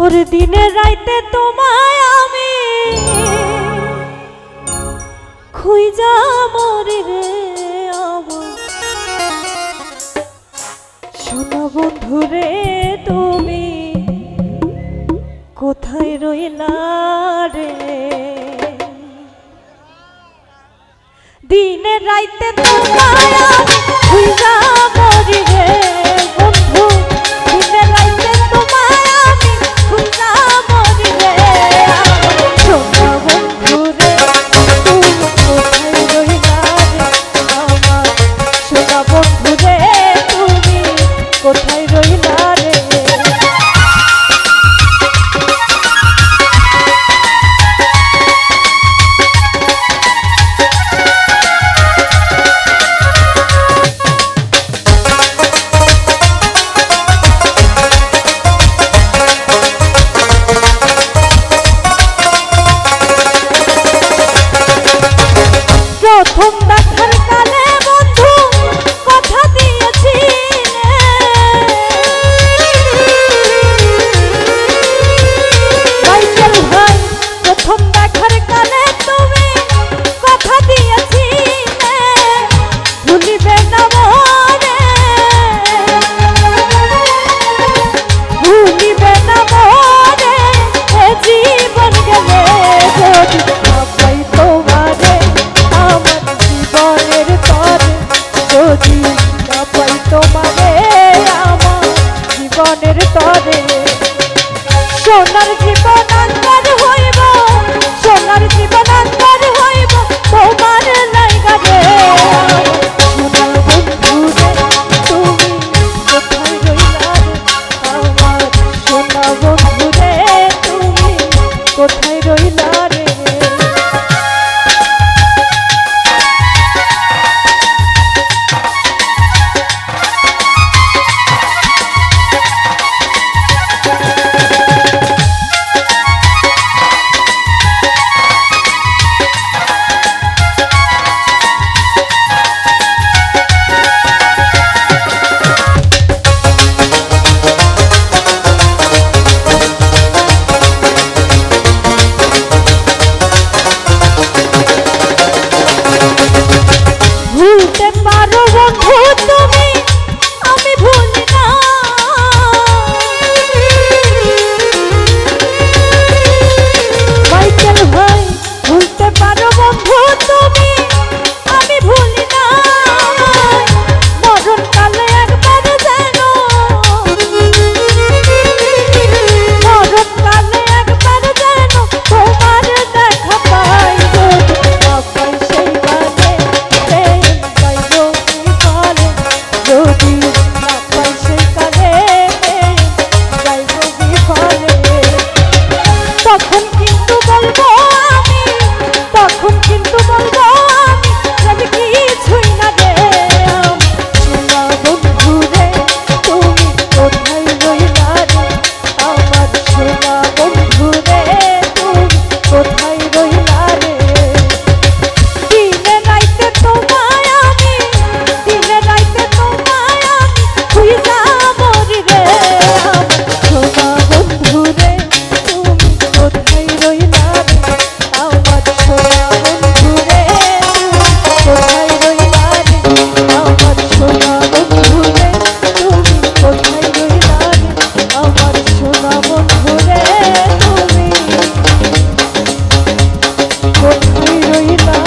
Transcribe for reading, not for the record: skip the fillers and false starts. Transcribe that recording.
ওর দিনে রাইতে তোমায় আমি খুঁজা মরি রে আমার সোনা বন্ধু রে তুমি কোথায় রইলা রে দিনে রাইতে তোমায় আমি খুঁজা মরি রে বন্ধু দিনে রাইতে তোমায় আমি খুঁজা মরি রে সোনা বন্ধু রে তুমি কোথায় রইলা রে আমার সোনা বন্ধু রে তুমি কোথায় রইলা রে প্রথম দেখার কালে বন্ধু কথা দিয়েছিলে মাইকেল ভাই প্রথম দেখার কালে তুমি কথা দিয়েছিলে ভুলিবে না মোরে ভুলিবে না মোরে এ জীবন গেলে যদি না পাই তোমারে আমার জীবনের তরে যদি না পাই তোমারে আমার জীবনের তরে সোনার জীবন আন্ধার হইব সোনার জীবন আন্ধার হইব তোমার লাইগা রে সোনা বন্ধু রে তুমি কোথায় রইলা রে আমার সোনা বন্ধু রে তুমি কোথায় রইলা রে ভুলতে পারো বন্ধু তুমি আমি ভুলি না মাইকেল ভাই ভুলতে পারো বন্ধু তুমি আমি ভুলি না মরণ কালে একবার যেন মরণ কালে একবার যেন তোমার দেখা পাই যদি না পাই সেই গানে যদি না পাই সেই কালে যাইব বিফলে তখন কিন্তু বলবো আমি তখন কিন্তু বলবো আমি যদি কিছুই না রে সোনা বন্ধু রে তুমি কোথায় রইলা রে আমার সোনা বন্ধু রে তুমি কোথায় রইলা রে দিনে রাইতে তোমায় আমি দিনে রাইতে তোমায় আমি খুঁজা মরি রে সোনা বন্ধু রে তুমি কোথায় রইলা রে আমার সোনা বন্ধু রে তুমি কোথায় রইলা রে আমার সোনা বন্ধু রে তুমি কোথায় রইলা রে আমার সোনা বন্ধু রে তুমি কোথায় রইলা